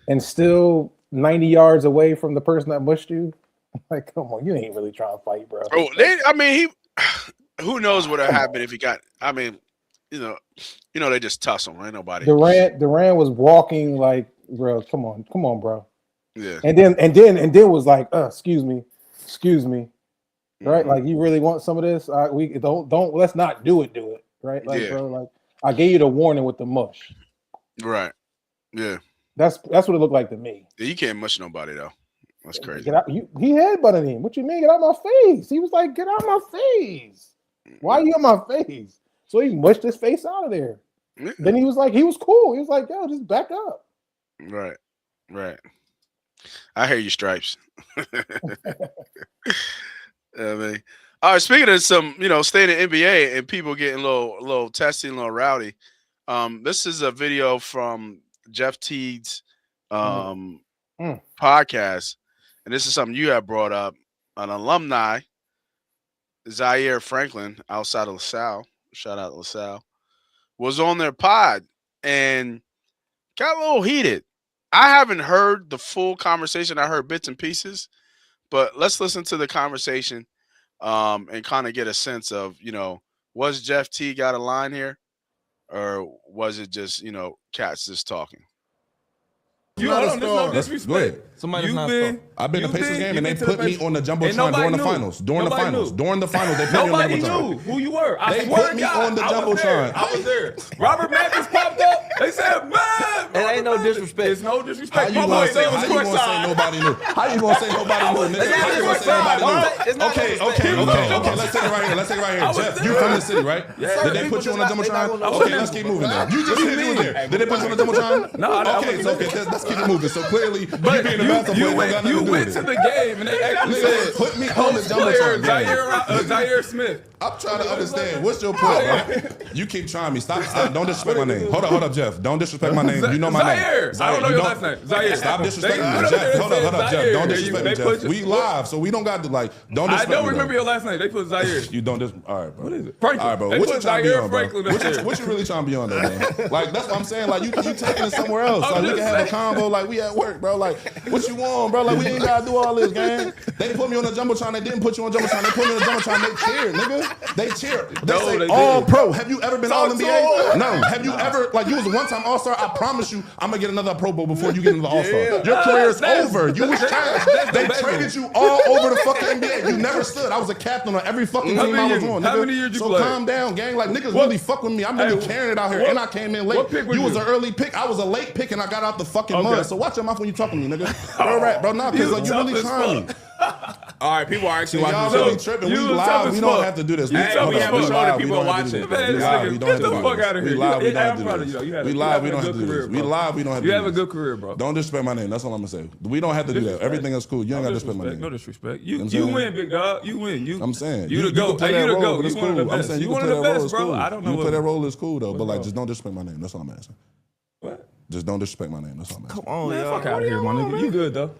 and still 90 yards away from the person that mushed you. Like, come on, you ain't really trying to fight, bro. Oh, who knows what would happen if he got, I mean, you know, they just tussle, right? Nobody. Durant was walking like, bro, come on, bro. Yeah. And then was like, excuse me. Right? Mm-hmm. Like, you really want some of this? We don't let's not do it, right? Like, bro, like I gave you the warning with the mush. Right. Yeah. That's what it looked like to me. Yeah, you can't mush nobody though. That's crazy. Get out, he headbutted him. What you mean? Get out my face. He was like, get out my face. Why are you in my face? So he mushed his face out of there. Yeah. Then he was cool. He was like, yo, just back up. Right. I hear you, Stripes. I mean, all right, speaking of some, you know, staying in NBA and people getting a little testy, a little rowdy. This is a video from Jeff Teague's podcast. And this is something you have brought up. An alumni, Zaire Franklin, outside of LaSalle, shout out LaSalle, was on their pod and got a little heated. I haven't heard the full conversation. I heard bits and pieces, but let's listen to the conversation and kind of get a sense of, you know, was Jeff Teague got a line here, or was it just, you know, cats just talking? You let us know. Disrespect. Somebody's not I've been to Pacers did. game You and they been to put me on the jumbotron during the finals. During the finals, they put me on the Nobody jumbotron. knew who you were. I They swear put to me God, on the I was there. jumbotron. I was there. Robert Mathis popped up. They said, man. And ain't no disrespect. It's no How disrespect. you My gonna boy say? said it was How you gonna say courtside. nobody knew? How you gonna say nobody knew? Nigga? How you gonna say nobody knew? It's not Okay. Let's take it right here. Jeff, you from the city, right? Did they put you on the jumbotron? Okay, let's keep moving then. You just said you was there. Did they put you on the jumbotron? No, Okay, let's keep it moving. So clearly, you being a basketball you player got nothing to do went with to it. the game and they actually said, Put me on the jumbotron. Zaire Smith. I'm trying to understand. What's your point, right? You keep trying me. Stop. Don't disrespect my name. Hold up, Jeff. Don't disrespect my name. You know my Zaire. name. I don't know your last name. Zaire. Stop disrespecting me, Jeff. Hold up, Jeff. Don't disrespect me, Jeff. We live, so we don't got to don't disrespect me. I don't remember your last name. They put Zaire. You don't all right, bro. What is it? Franklin. All right, bro. They What put you trying to be Zaire on, bro? Franklin up there. What you really trying to be on, though, man? Like, that's what I'm saying. Like, you taking it somewhere else. Like, we can have a convo. Like, we at work, bro. Like, what you want, bro? Like, we ain't got to do all this, gang. They put me on the jumbotron. They didn't put you on jumbotron. They put me on the jumbotron. They cheered, nigga. They cheered. They say all pro. Have you ever been all NBA? No. Have you ever, like, you was a one-time all-star? I promise you, I'm going to get another Pro Bowl before you get into the all-star. Your career is over. You was trash. They traded you all over the fucking NBA. You never stood. I was a captain on every fucking team I was on, nigga. How many years you so played? calm down, gang. Like, niggas really fuck with me. I'm really carrying it out here. And I came in late. What pick were You was you? an early pick. I was a late pick and I got out the fucking Okay. mud. So watch your mouth when you talking to me, nigga. Bro, right, bro, nah, because like, you really trying me. All right, people are actually Y'all watching. really tripping. We live. We don't have to do this. Hey, Hold we up. have a show that live. We people don't are have to do watching. this. Man, We live. We don't have get to the do fuck this. out of We here. live. We I'm don't have to proud do of this. you. You had We a- live. you We don't had a have to good do career, this. We bro. live. We don't have to You do have a this. good career, bro. Don't disrespect my name. That's all I'm gonna say. We don't have to do that. Everything is cool. You ain't got to disrespect my No name. disrespect. You know what I'm You saying? win, big dog. You win. I'm saying You the can GOAT. play Hey, that you the role, GOAT. but it's You one of cool. the I'm best. saying You you one can of play the that role. best, It's bro. cool. I don't know. You can play that what- role. It's cool though. But like, just don't disrespect my name. That's all I'm asking. What? Just don't disrespect my name. That's all I'm asking. Come on, Man, y'all. fuck out of here, my nigga. You good though?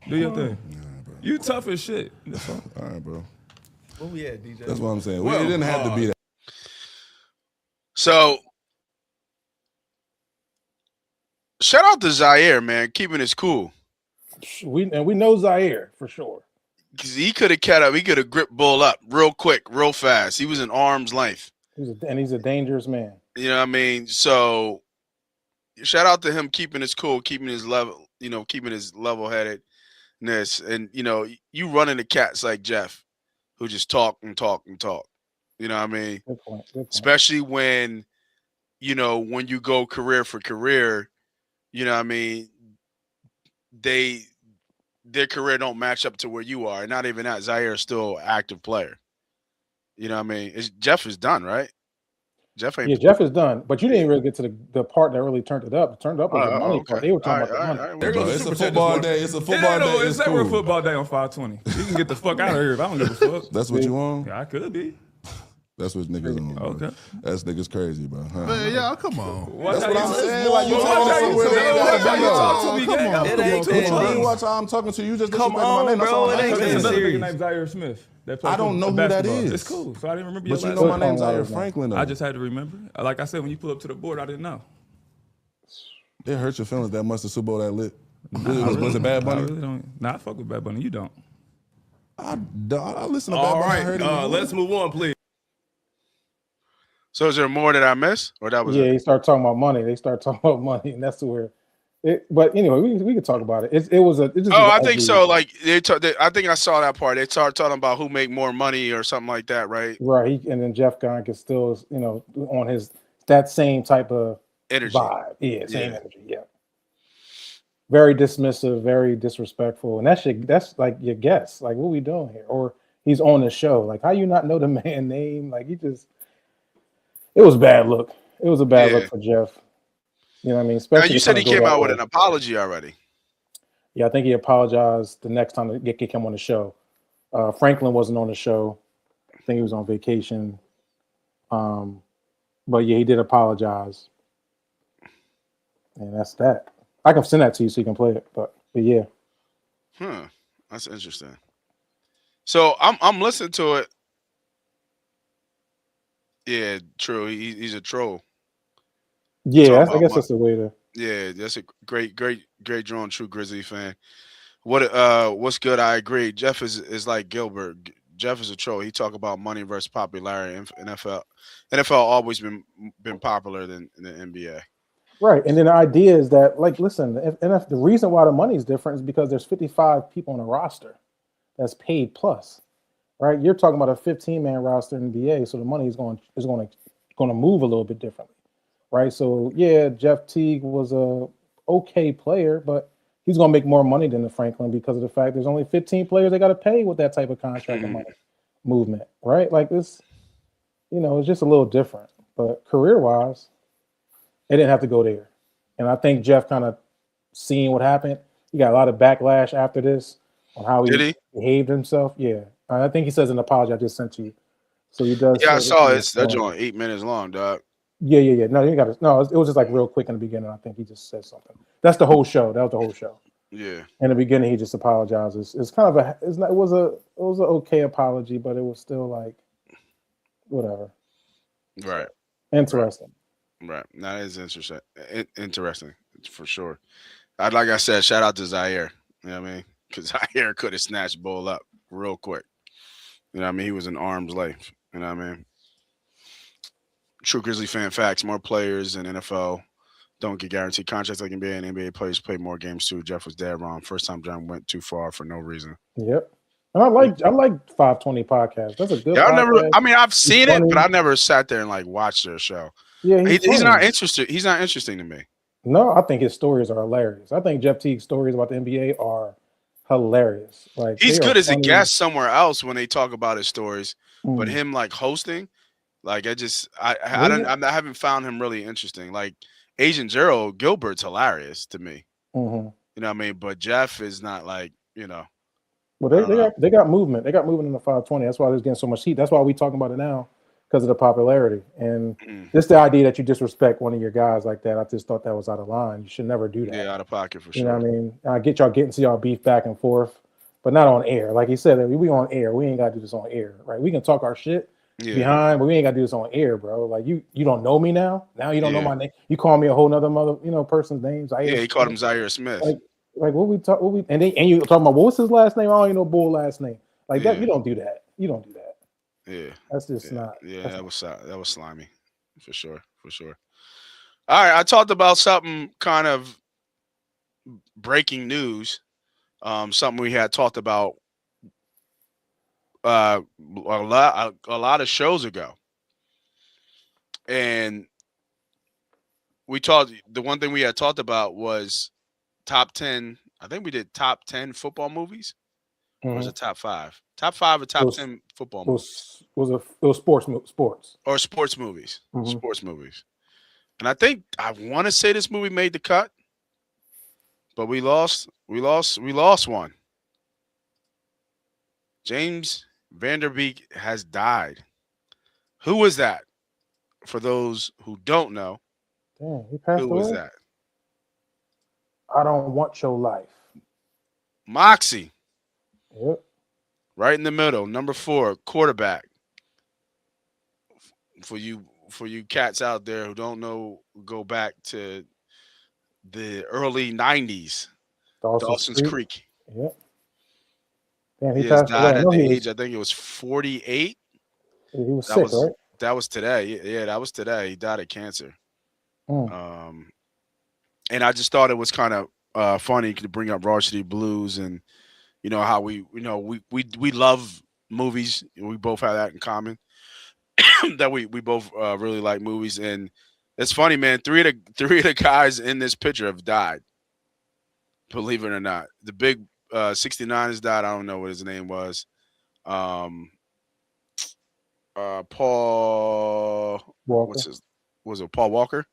Do your thing. You tough as shit. That's all. All right, bro. Where we at, DJ? That's what I'm saying. It didn't have to be that. So shout out to Zaire, man, keeping his cool. We know Zaire for sure. Because he could have kept up. He could have gripped Bull up real quick, real fast. He was in arm's length. He's a dangerous man. You know what I mean? So shout out to him keeping his cool, keeping his level, keeping his level-headedness. And, you run into cats like Jeff who just talk and talk and talk. You know what I mean? Good point. Good point. Especially when you go career for career, you know what I mean? Their career don't match up to where you are. And not even that. Zaire is still an active player. You know what I mean? Jeff is done, right? Jeff is done. But you didn't really get to the part that really turned it up. It turned up was the money part. They were talking about the money. There goes It's the a Super Chat football this day. morning. It's a football day. It's It's never a cool. football day on 520. You can get the fuck out of here if I don't give a fuck. That's what you want? Yeah, I could be. That's what niggas on. Bro. Okay. That's niggas crazy, bro. Huh? Man, y'all, come on. That's what I'm saying. Like, you Watch talking how somewhere they ain't watch how gotta you be talk on. to me, Come gang. on. It ain't What you that mean? deep. Watch how I'm talking to you. Just Come disrespecting my on, name. That's bro. all It I'm ain't asking. There's that another nigga serious. named Zaire Smith. That plays I don't know who that basketball. is. It's cool. So I didn't remember your But you last know name. my name's Zaire name. Franklin, though. I just had to remember. Like I said, when you pull up to the board, I didn't know. It hurt your feelings that much the Super Bowl that lit. Was it Bad I Bunny? really don't. Nah, I fuck with Bad Bunny. You don't. I listen to Bad All Bunny. I right, heard it. let's move on, please. So is there more that I missed? Or that was Yeah, it? he started talking about money. They start talking about money, and that's where. But anyway, we can talk about it. It just was I think so. Like I think I saw that part. They started talking about who make more money or something like that, right? Right. And then Jeff Gahn is still, on that same type of Energy. vibe. Yeah, same Yeah. energy. Yeah. Very dismissive, very disrespectful, and that's like your guess. Like, what are we doing here? Or he's on the show. Like, how you not know the man name? Like, it was a bad look. It was a bad look for Jeff. You know what I mean? Now, Especially you said he to kinda came go out with that an way. apology already. Yeah, I think he apologized the next time they kick him on the show. Franklin wasn't on the show. I think he was on vacation. But yeah, he did apologize. And that's that. I can send that to you so you can play it. But yeah. That's interesting. So I'm listening to it. Yeah, true. He's a troll. Yeah, I guess that's the way to. Yeah, that's a great drawn true Grizzly fan. What's good? I agree. Jeff is like Gilbert. Jeff is a troll. He talk about money versus popularity. NFL always been popular than the NBA. Right. And then the idea is that, like, listen, if the reason why the money is different is because there's 55 people on a roster that's paid plus, right? You're talking about a 15-man roster in the NBA, so the money is going to move a little bit differently, right? So yeah, Jeff Teague was a okay player, but he's going to make more money than the Franklin because of the fact there's only 15 players they got to pay with that type of contract and money movement, right? Like this, it's just a little different. But career-wise, they didn't have to go there. And I think Jeff kind of seeing what happened, he got a lot of backlash after this on how he behaved himself. Yeah. I think he says an apology I just sent you. So he does. Yeah, I saw it. That's only 8 minutes long, dog. Yeah. No, you got to. No, it was just like real quick in the beginning. I think he just said something. That's the whole show. That was the whole show. Yeah. In the beginning, he just apologizes. It's kind of it was an okay apology, but it was still like, whatever. Right. Interesting. Right. That is interesting. Interesting for sure. Like I said, shout out to Zaire. You know what I mean? Because Zaire could have snatched Bull up real quick. You know what I mean? He was in arm's length. You know what I mean? True Grizzly fan facts: more players in NFL don't get guaranteed contracts like NBA, and NBA players play more games too. Jeff was dead wrong. First time John went too far for no reason. Yep. And I like 520 podcast. That's a good podcast. I've seen it, but I never sat there and like watched their show. Yeah, he's not interested. He's not interesting to me. No, I think his stories are hilarious. I think Jeff Teague's stories about the NBA are hilarious. Like he's good as a guest somewhere else when they talk about his stories, but him like hosting, like I haven't found him really interesting. Like Agent Gerald Gilbert's hilarious to me. You know what I mean? But Jeff is not like, Well, they got movement. They got movement in the 520. That's why they're getting so much heat. That's why we talking about it now, because of the popularity. And just the idea that you disrespect one of your guys like that, I just thought that was out of line. You should never do that. Yeah, out of pocket for sure. You know what I mean? I get y'all getting to y'all beef back and forth, but not on air. Like he said, we on air. We ain't got to do this on air, right? We can talk our shit behind, but we ain't got to do this on air, bro. Like you don't know me now. Now you don't know my name. You call me a whole nother person's name. Zaire he called him Zaire Smith. Like and you talking about what's his last name? I don't even know Bull last name. Like that, you don't do that. You don't do that. Yeah, that's just not. Yeah, that was slimy, for sure. All right, I talked about something kind of breaking news, something we had talked about a lot of shows ago, and the one thing we had talked about was top 10. I think we did top 10 football movies. Or was it top 5? Top 5 or top 10 football movies? It was sports or sports movies. Sports movies. And I want to say this movie made the cut, but we lost one. James Vanderbeek has died. Who was that? For those who don't know, he passed away. Who was that? I Don't Want Your Life. Moxie. Yep. Right in the middle, number 4, quarterback. For you cats out there who don't know, go back to the early 90s. Dawson's Creek. Yep. Damn, he passed died away. At the age, I think it was 48. He was sick, right? That was today. Yeah, that was today. He died of cancer. And I just thought it was kind of funny to bring up Varsity Blues and how we love movies. We both have that in common. That we both really like movies, and it's funny, man. Three of the guys in this picture have died. Believe it or not, the big 69 has died. I don't know what his name was. Paul Walker. Was it Paul Walker?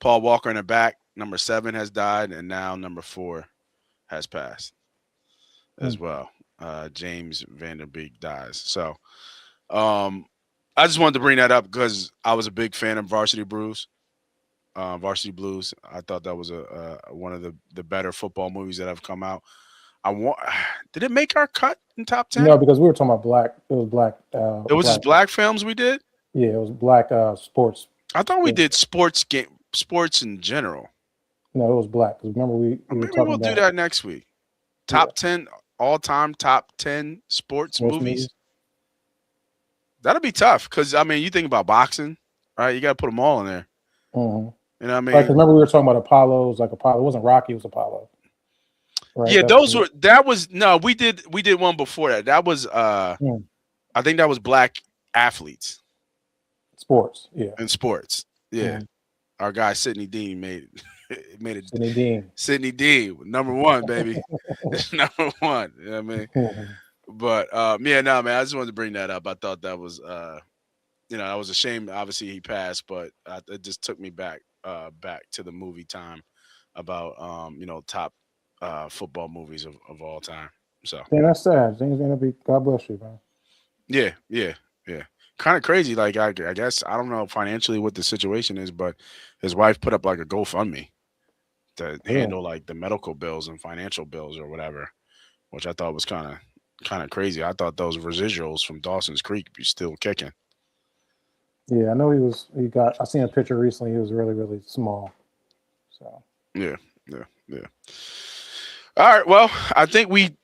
Paul Walker in the back, number 7 has died, and now number 4 has passed as well. James Vanderbeek dies. So I just wanted to bring that up because I was a big fan of Varsity Blues. I thought that was one of the better football movies that have come out. Did it make our cut in top 10? No, because we were talking about black. It was black. It was just black films we did? Yeah, it was black sports. I thought we did sports in general. No, it was black. Because remember we were maybe talking we'll about do that next week. Top 10 all-time top 10 sports movies. That'll be tough because you think about boxing, right? You got to put them all in there. You You know what I Right, mean? 'cause remember we were talking about Apollo's, like Apollo. It wasn't Rocky, it was Apollo. Right. Yeah, that's we did one before that. That was Hmm. I think that was black athletes sports. Yeah. in sports. Yeah. Mhm. Our guy Sidney Dean made it. Sidney Dean. Sidney Dean, #1, baby. #1. You know what I mean? Mhm. But yeah, no, man, I just wanted to bring that up. I thought that was that was a shame. Obviously he passed, but it just took me back to the movie time about top football movies of all time. So Yeah, that's sad. Things gonna be. God bless you, man. yeah. Kind of crazy. Like I guess I don't know financially what the situation is, but his wife put up like a GoFundMe to handle like the medical bills and financial bills or whatever, which I thought was kind of crazy. I thought those residuals from Dawson's Creek be still kicking. Yeah, I know he got. I seen a picture recently. He was really, really small. So Yeah. All right. Well, I think we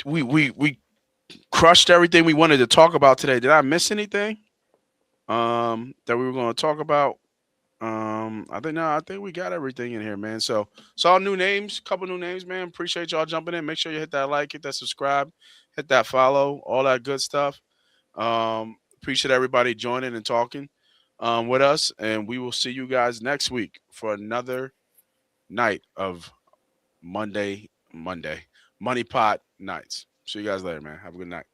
crushed everything we wanted to talk about today. Did I miss anything that we were going to talk about? I think we got everything in here, man. So saw couple new names, man. Appreciate y'all jumping in. Make sure you hit that like, hit that subscribe, hit that follow, all that good stuff. Appreciate everybody joining and talking with us, and we will see you guys next week for another night of Money Pot Nights. See you guys later, man. Have a good night.